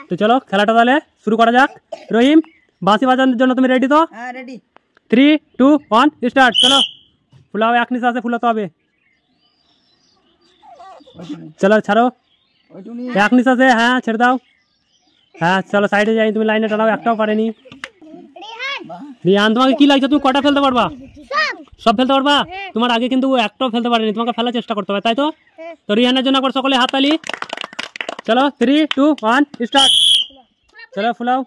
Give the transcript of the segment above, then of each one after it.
তো চলো খেলাটা তাহলে শুরু করা যাক। রহিম, বাঁশি বাজানোর জন্য তুমি রেডি তো? হ্যাঁ রেডি। 3, 2, 1 স্টার্ট। চলো ফুলাও, এক নিঃশ্বাসে ফুলাতে হবে। চলো ছাড়ো, এক নিঃশ্বাসে। হ্যাঁ ছেড়ে দাও। হ্যাঁ চলো সাইডে যাই, তুমি লাইনে টানাও। একটাও পারেনি। রিয়ান, তোমাকে কি লাগছে? তুমি কটা ফেলতে পারবা? সব ফেলতে পারবা? তোমার আগে কিন্তু ও একটাও ফেলতে পারেনি, তোমাকে ফেলার চেষ্টা করতে হবে, তাই তো? তো রিয়ানের জন্য একবার সকলে হাততালি। চলো 3, 2, 1 স্টার্ট। চলো ফুলাও,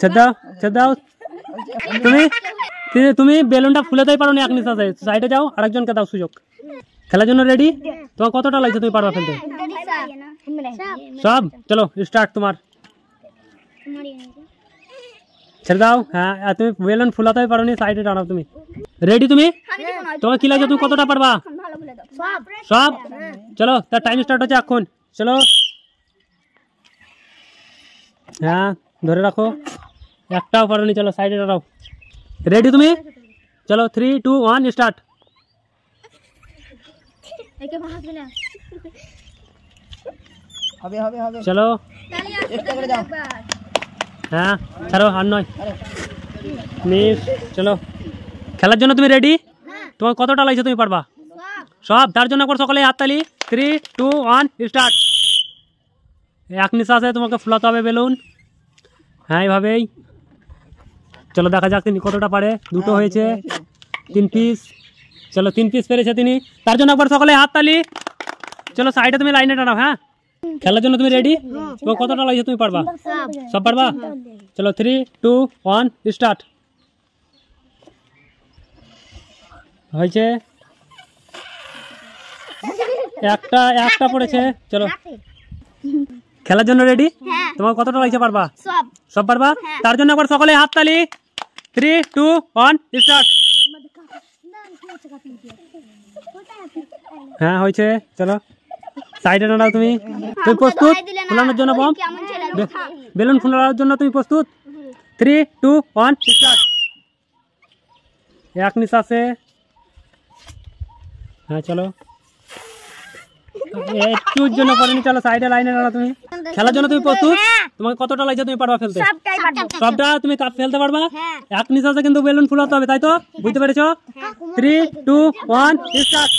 ছেড়ে দাও, ছেড়ে দাও। তুমি বেলুনটা ফুলেতেই পারো না এক নিঃশ্বাসে। সাইডে যাও, আরেকজনকে দাও সুযোগ। খেলার জন্য রেডি? তোমার কতটা লাগছে তুমি পারবা ফেলতে? সব? চলো স্টার্ট তোমার। ছেড়ে দাও। হ্যাঁ তুমি বেলুন ফুলাতেই পারো নি, সাইডে দাঁড়াও। তুমি রেডি? তুমি তোমার কি লাগছে? তুমি কতটা পারবা? সব? চলো তার টাইম স্টার্ট হচ্ছে এখন। চলো, হ্যাঁ ধরে রাখো, একটাও পারো নি। চলো সাইডে দাঁড়াও। রেডি তুমি? চলো 3, 2, 1 স্টার্ট। চলো হ্যাঁ ছাড়ো, আর নয় মিস। চলো খেলার জন্য তুমি রেডি? তোমার কতটা লাগছে তুমি পারবা? সব? তার জন্য একবার সকলে হাততালি। 3, 2, 1 স্টার্ট। এক নিঃশ্বাসে তোমাকে ফুলাতে হবে বেলুন। হ্যাঁ এইভাবেই। চলো দেখা যাক তিনি কতটা পারে। দুটো হয়েছে, 3 পিস। চলো 3 পিস পেরেছে তিনি, তার জন্য একবার সকলে হাততালি। চলো সাইডে তুমি লাইনে টানাও। হ্যাঁ খেলার জন্য তুমি রেডি? তোমার কতটা লাগছে তুমি পারবা? সব পারবা? চলো 3, 2, 1 স্টার্ট। হয়েছে একটা পড়েছে। চলো খেলার জন্য রেডি? তোমার কতটা লাগছে পারবা? সব পারবা? তার জন্য একবার সকলে হাততালি। 3, 2, 1 স্টার্ট। হ্যাঁ হয়েছে। চলো সাইডে দাঁড়াও। তুমি প্রস্তুত ফুলানোর জন্য? বম বেলুন ফুলানোর জন্য তুমি প্রস্তুত? 3, 2, 1 স্টার্ট। এক নিঃশ্বাসে। হ্যাঁ চলো, একটুর জন্য পড়েনি। চলো সাইডে লাইনে দাঁড়াও। তুমি খেলার জন্য তুমি প্রস্তুত? তোমাকে কতটা লাগছে তুমি পারবা ফেলতে? সবটা তুমি ফেলতে পারবা? এক নিঃশ্বাসে কিন্তু বেলুন ফুলাতে হবে, তাই তো? বুঝতে পেরেছো? 3, 2, 1 স্টার্ট।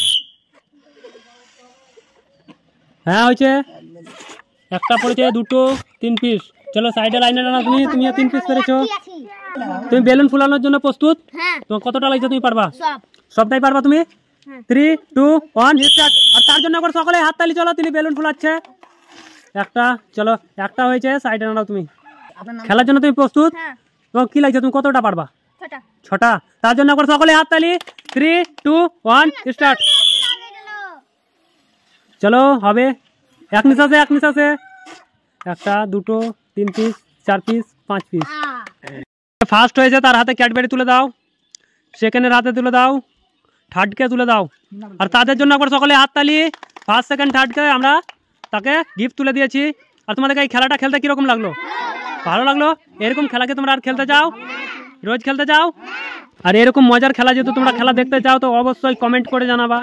হ্যাঁ হয়েছে। একটা পড়েছে, দুটো, 3 পিস। চলো সাইডে লাইনে দাঁড়াও। তুমিও 3 পিস পেরেছো। তুমি বেলুন ফুলানোর জন্য প্রস্তুত? তোমার কতটা লাগছে তুমি পারবা? সবটাই পারবা তুমি? 3, 2, 1 স্টার্ট। আর তার জন্য একবার সকলে হাততালি। চলো তিনি বেলুন ফুলাচ্ছে। একটা, চলো একটা হয়েছে। সাইডে দাঁড়াও। তুমি খেলার জন্য তুমি প্রস্তুত? তোমার কি লাগছে তুমি কতটা পারবা? 6টা। তার জন্য একবার সকলে হাততালি। 3, 2, 1 স্টার্ট। চলো হবে এক নিঃশ্বাসে, এক নিঃশ্বাসে। একটা, দুটো, 3 পিস, 4 পিস, 5 পিস। ফার্স্ট হয়েছে তার হাতে ক্যাডবেরি তুলে দাও। সেকেন্ডের হাতে তুলে দাও। থার্ডকে তুলে দাও। আর তাদের জন্য একবার সকলে হাততালি। ফার্স্ট, সেকেন্ড, থার্ডকে আমরা তাকে গিফট তুলে দিয়েছি। আর তোমাদেরকে এই খেলাটা খেলতে কীরকম লাগলো? ভালো লাগলো? এরকম খেলাকে তোমরা আর খেলতে চাও? রোজ খেলতে চাও? আর এরকম মজার খেলা যেহেতু তোমরা খেলা দেখতে চাও, তো অবশ্যই কমেন্ট করে জানাবা।